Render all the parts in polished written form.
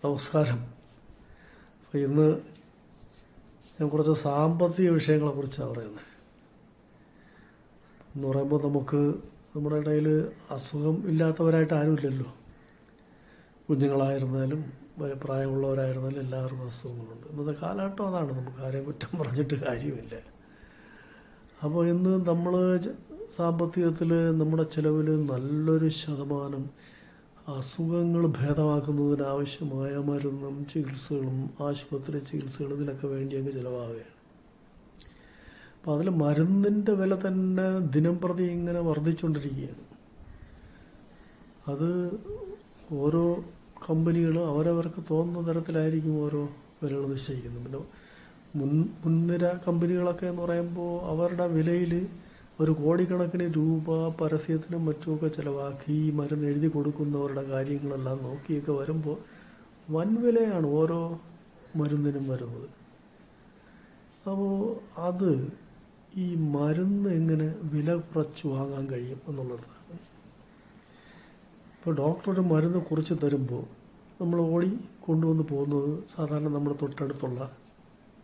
നമസ്കാരം. അപ്പോൾ ഇന്ന് ഞാൻ കുറച്ച് സാമ്പത്തിക വിഷയങ്ങളെക്കുറിച്ചാണ് പറയുന്നത്. എന്ന് പറയുമ്പോൾ നമ്മുടെ ഇടയിൽ അസുഖം ഇല്ലാത്തവരായിട്ട് ആരുമില്ലല്ലോ. കുഞ്ഞുങ്ങളായിരുന്നാലും പ്രായമുള്ളവരായിരുന്നാലും എല്ലാവർക്കും അസുഖങ്ങളുണ്ട്. ഇന്നത്തെ കാലഘട്ടം അതാണ്. നമുക്ക് ആരെയും കുറ്റം പറഞ്ഞിട്ട് കാര്യമില്ല. അപ്പോൾ ഇന്ന് നമ്മൾ സാമ്പത്തികത്തിൽ നമ്മുടെ ചിലവിൽ നല്ലൊരു ശതമാനം അസുഖങ്ങൾ ഭേദമാക്കുന്നതിന് ആവശ്യമായ മരുന്നും ചികിത്സകളും ആശുപത്രി ചികിത്സകളും ഇതിനൊക്കെ വേണ്ടി അങ്ങ് ചിലവാകുകയാണ്. അപ്പം അതിൽ മരുന്നിൻ്റെ വില തന്നെ ദിനം പ്രതി ഇങ്ങനെ വർദ്ധിച്ചുകൊണ്ടിരിക്കുകയാണ്. അത് ഓരോ കമ്പനികളും അവരവർക്ക് തോന്നുന്ന തരത്തിലായിരിക്കും ഓരോ വിലകൾ നിശ്ചയിക്കുന്നത്. പിന്നെ മുൻനിര കമ്പനികളൊക്കെ എന്ന് പറയുമ്പോൾ അവരുടെ വിലയിൽ ഒരു കോടിക്കണക്കിന് രൂപ പരസ്യത്തിനും മറ്റുമൊക്കെ ചിലവാക്കി ഈ മരുന്ന് എഴുതി കൊടുക്കുന്നവരുടെ കാര്യങ്ങളെല്ലാം നോക്കിയൊക്കെ വരുമ്പോൾ വൻ വിലയാണ് ഓരോ മരുന്നിനും വരുന്നത്. അപ്പോൾ അത് ഈ മരുന്ന് എങ്ങനെ വില കുറച്ച് വാങ്ങാൻ കഴിയും എന്നുള്ളതാണ്. ഇപ്പോൾ ഡോക്ടർ ഒരു മരുന്ന് കുറിച്ച് തരുമ്പോൾ നമ്മൾ ഓടി കൊണ്ടുവന്ന് പോകുന്നത് സാധാരണ നമ്മുടെ തൊട്ടടുത്തുള്ള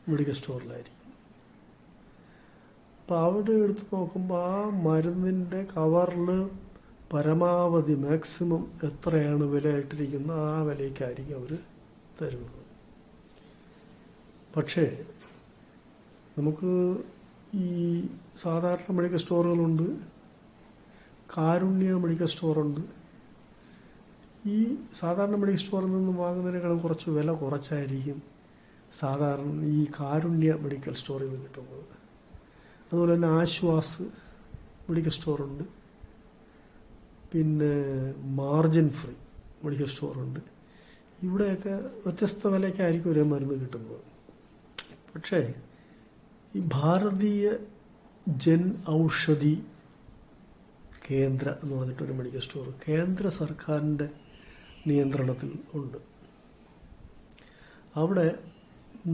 മെഡിക്കൽ സ്റ്റോറിലായിരിക്കും. അപ്പോൾ അവിടെ എടുത്ത് നോക്കുമ്പോൾ ആ മരുന്നിൻ്റെ കവറിൽ പരമാവധി മാക്സിമം എത്രയാണ് വില ഇട്ടിരിക്കുന്നത് ആ വിലയ്ക്കായിരിക്കും അവർ തരുന്നത്. പക്ഷേ നമുക്ക് ഈ സാധാരണ മെഡിക്കൽ സ്റ്റോറുകളുണ്ട്, കാരുണ്യ മെഡിക്കൽ സ്റ്റോറുണ്ട്. ഈ സാധാരണ മെഡിക്കൽ സ്റ്റോറിൽ നിന്ന് വാങ്ങുന്നതിനേക്കാളും കുറച്ച് വില കുറച്ചായിരിക്കും സാധാരണ ഈ കാരുണ്യ മെഡിക്കൽ സ്റ്റോറിൽ നിന്ന് കിട്ടുന്നത്. അതുപോലെ തന്നെ ആശ്വാസ് മെഡിക്കൽ സ്റ്റോറുണ്ട്, പിന്നെ മാർജിൻ ഫ്രീ മെഡിക്കൽ സ്റ്റോറുണ്ട്. ഇവിടെയൊക്കെ വ്യത്യസ്ത വിലയ്ക്കായിരിക്കും ഒരേ മരുന്ന് കിട്ടുന്നത്. പക്ഷേ ഈ ഭാരതീയ ജൻ ഔഷധി കേന്ദ്ര എന്ന് പറഞ്ഞിട്ടൊരു മെഡിക്കൽ സ്റ്റോർ കേന്ദ്ര സർക്കാരിൻ്റെ നിയന്ത്രണത്തിൽ ഉണ്ട്. അവിടെ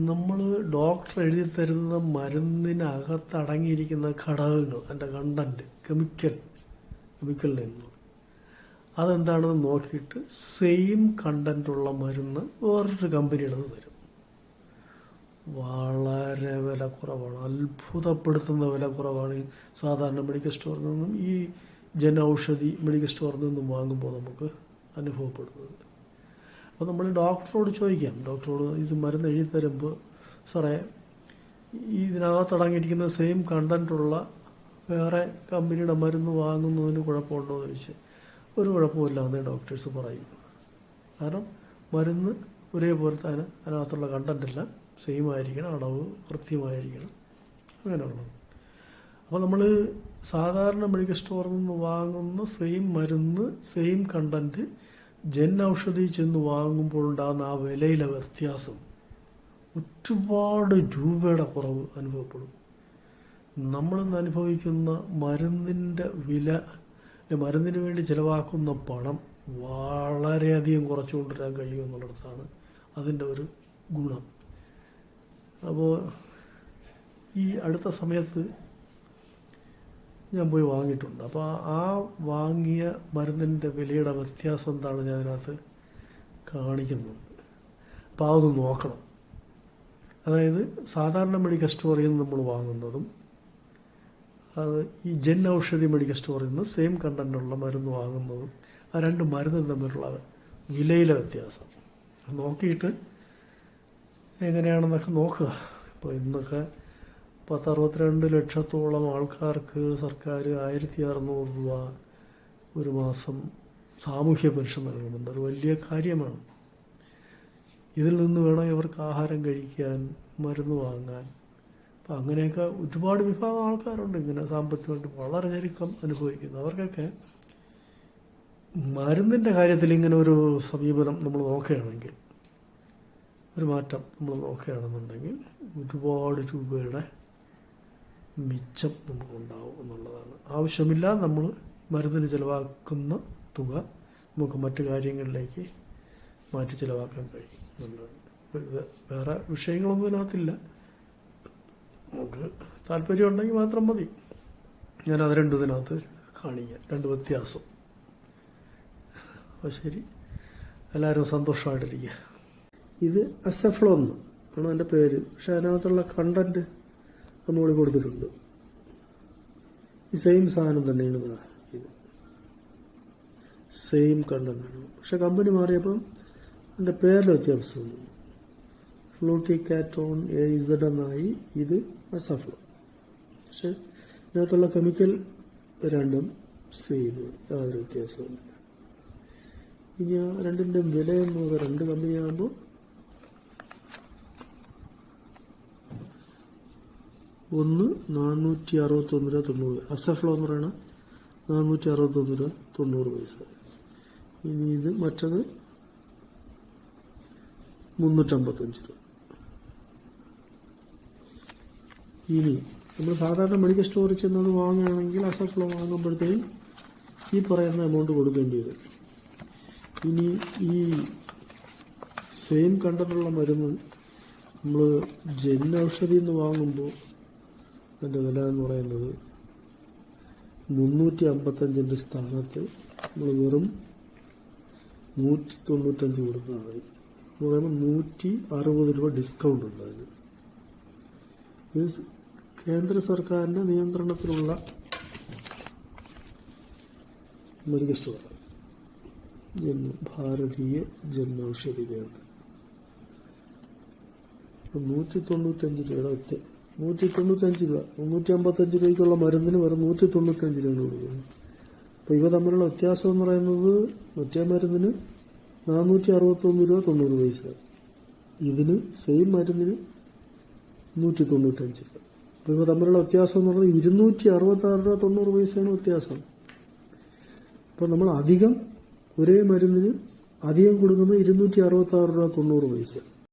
നമ്മൾ ഡോക്ടർ എഴുതി തരുന്ന മരുന്നിനകത്തടങ്ങിയിരിക്കുന്ന ഘടകങ്ങൾ, അതിൻ്റെ കണ്ടൻറ്റ്, കെമിക്കൽ നെയ്മ് അതെന്താണെന്ന് നോക്കിയിട്ട് സെയിം കണ്ടൻറ്റുള്ള മരുന്ന് വേറൊരു കമ്പനിയുടെ നിന്ന് തരും. വളരെ വില കുറവാണ്, അത്ഭുതപ്പെടുത്തുന്ന വില കുറവാണ് ഈ സാധാരണ മെഡിക്കൽ സ്റ്റോറിൽ നിന്നും ഈ ജൻ ഔഷധി മെഡിക്കൽ സ്റ്റോറിൽ നിന്നും വാങ്ങുമ്പോൾ നമുക്ക് അനുഭവപ്പെടുന്നത്. അപ്പോൾ നമ്മൾ ഡോക്ടറോട് ചോദിക്കാം, ഡോക്ടറോട് ഇത് മരുന്ന് എഴുതി തരുമ്പോൾ സാറേ ഇതിനകത്തടങ്ങിയിരിക്കുന്ന സെയിം കണ്ടൻറ്റുള്ള വേറെ കമ്പനിയുടെ മരുന്ന് വാങ്ങുന്നതിന് കുഴപ്പമുണ്ടോ എന്ന് ചോദിച്ചാൽ ഒരു കുഴപ്പമില്ല എന്നേ ഡോക്ടേഴ്സ് പറയും. കാരണം മരുന്ന് ഒരേപോലെ തന്നെ അതിനകത്തുള്ള കണ്ടൻറ്റെല്ലാം സെയിം ആയിരിക്കണം, അളവ് കൃത്യമായിരിക്കണം, അങ്ങനെയുള്ളത്. അപ്പോൾ നമ്മൾ സാധാരണ മെഡിക്കൽ സ്റ്റോറിൽ നിന്ന് വാങ്ങുന്ന സെയിം മരുന്ന് സെയിം കണ്ടൻറ്റ് ജൻ ഔഷധി ചെന്ന് വാങ്ങുമ്പോൾ ഉണ്ടാകുന്ന ആ വിലയിലെ വ്യത്യാസം ഒരുപാട് രൂപയുടെ കുറവ് അനുഭവപ്പെടും. നമ്മളിന്ന് അനുഭവിക്കുന്ന മരുന്നിൻ്റെ വില, മരുന്നിന് വേണ്ടി ചിലവാക്കുന്ന പണം വളരെയധികം കുറച്ചു കൊണ്ടുവരാൻ കഴിയുമെന്നുള്ളിടത്താണ് അതിൻ്റെ ഒരു ഗുണം. അപ്പോൾ ഈ അടുത്ത സമയത്ത് ഞാൻ പോയി വാങ്ങിയിട്ടുണ്ട്. അപ്പോൾ ആ വാങ്ങിയ മരുന്നിൻ്റെ വിലയുടെ വ്യത്യാസം എന്താണ് ഞാൻ അതിനകത്ത് കാണിക്കുന്നുണ്ട്. അപ്പോൾ അതൊന്ന് നോക്കണം. അതായത് സാധാരണ മെഡിക്കൽ സ്റ്റോറിൽ നിന്ന് നമ്മൾ വാങ്ങുന്നതും അത് ഈ ജൻ ഔഷധി മെഡിക്കൽ സ്റ്റോറിൽ നിന്ന് സെയിം കണ്ടൻറ്റുള്ള മരുന്ന് വാങ്ങുന്നതും ആ രണ്ട് മരുന്നും തമ്മിലുള്ള വിലയിലെ വ്യത്യാസം നോക്കിയിട്ട് എങ്ങനെയാണെന്നൊക്കെ നോക്കുക. ഇപ്പോൾ ഇന്നൊക്കെ 62 ലക്ഷത്തോളം ആൾക്കാർക്ക് സർക്കാർ 1600 രൂപ ഒരു മാസം സാമൂഹ്യ പെൻഷൻ നൽകുന്നുണ്ട്. ഒരു വലിയ കാര്യമാണ്. ഇതിൽ നിന്ന് വേണം ഇവർക്ക് ആഹാരം കഴിക്കാൻ, മരുന്ന് വാങ്ങാൻ. അപ്പം അങ്ങനെയൊക്കെ ഒരുപാട് വിഭാഗം ആൾക്കാരുണ്ട് ഇങ്ങനെ സാമ്പത്തികമായിട്ട് വളരെ ഞെരുക്കം അനുഭവിക്കുന്നത്. അവർക്കൊക്കെ മരുന്നിൻ്റെ കാര്യത്തിൽ ഇങ്ങനെ ഒരു സമീപനം നമ്മൾ നോക്കുകയാണെങ്കിൽ, ഒരു മാറ്റം നമ്മൾ നോക്കുകയാണെന്നുണ്ടെങ്കിൽ ഒരുപാട് രൂപയുടെ മിച്ചം നമുക്കുണ്ടാവും എന്നുള്ളതാണ്. ആവശ്യമില്ല നമ്മൾ മരുന്നിന് ചിലവാക്കുന്ന തുക നമുക്ക് മറ്റു കാര്യങ്ങളിലേക്ക് മാറ്റി ചിലവാക്കാൻ കഴിയും എന്നുള്ളതാണ്. വേറെ വിഷയങ്ങളൊന്നും ഇതിനകത്തില്ല. നമുക്ക് താല്പര്യമുണ്ടെങ്കിൽ മാത്രം മതി. ഞാനത് രണ്ടും ഇതിനകത്ത് കാണിക്കാം, രണ്ട് വ്യത്യാസം. അപ്പോൾ ശരി, എല്ലാവരും സന്തോഷമായിട്ടിരിക്കുക. ഇത് അസഫ്ലോൺ ആണ് അതിൻ്റെ പേര്. പക്ഷെ അതിനകത്തുള്ള കണ്ടന്റ് നമ്മൾ കൊടുത്തിട്ടുണ്ട്. ഈ സെയിം സാധനം തന്നെയാണ് ഇത്, സെയിം കണ്ടന്റാണ്. പക്ഷെ കമ്പനി മാറിയപ്പം അതിൻ്റെ പേരിൽ വ്യത്യാസം വന്നു. ഫ്ലൂട്ടിക്കാറ്റോൺ AZ എന്നായി. ഇത് അസഫ്ലോൺ. പക്ഷെ ഇതിനകത്തുള്ള കെമിക്കൽ രണ്ടും സെയിം, യാതൊരു വ്യത്യാസമില്ല. ഇനി ആ രണ്ടിൻ്റെ വില എന്ന് പറയുന്നത്, രണ്ട് കമ്പനിയാകുമ്പോൾ ഒന്ന് 461 രൂപ 90. അസഫ്ലോ എന്ന് പറയണ 461 രൂപ 90. ഇനി ഇത് മറ്റത് 355 രൂപ. ഇനി നമ്മൾ സാധാരണ മെഡിക്കൽ സ്റ്റോറിൽ ചെന്നത് വാങ്ങുകയാണെങ്കിൽ അസഫ്ലോ വാങ്ങുമ്പോഴത്തേക്കും ഈ പറയുന്ന എമൗണ്ട് കൊടുക്കേണ്ടി വരും. ഇനി ഈ സെയിം കണ്ടന്റുള്ള മരുന്ന് നമ്മൾ ജൻ ഔഷധിയിൽ നിന്ന് വാങ്ങുമ്പോൾ അതിൻ്റെ വില എന്ന് പറയുന്നത് 355 സ്ഥാനത്ത് നമ്മൾ വെറും 195 കൊടുത്താൽ മതി. എന്ന് പറയുമ്പോൾ 160 രൂപ ഡിസ്കൗണ്ട് ഉണ്ട് അതിന്. ഇത് കേന്ദ്ര സർക്കാരിൻ്റെ നിയന്ത്രണത്തിലുള്ള മെഡിക്കൽ സ്റ്റോറാണ്, ഭാരതീയ ജൻ ഔഷധി കേന്ദ്രം. 195 രൂപയുടെ 195 രൂപ, 355 രൂപയ്ക്കുള്ള മരുന്നിന് വെറും 195 രൂപയാണ് കൊടുക്കുന്നത്. അപ്പോൾ ഇവ തമ്മിലുള്ള വ്യത്യാസം എന്ന് പറയുന്നത്, മറ്റേ മരുന്നിന് 461 രൂപ 90. ഇതിന് സെയിം മരുന്നിന് 195 രൂപ. അപ്പോൾ ഇവ തമ്മിലുള്ള വ്യത്യാസം എന്ന് പറയുന്നത് 266 രൂപ 90 വ്യത്യാസം. അപ്പോൾ നമ്മൾ അധികം ഒരേ മരുന്നിന് അധികം കൊടുക്കുന്നത് 266 രൂപ 90.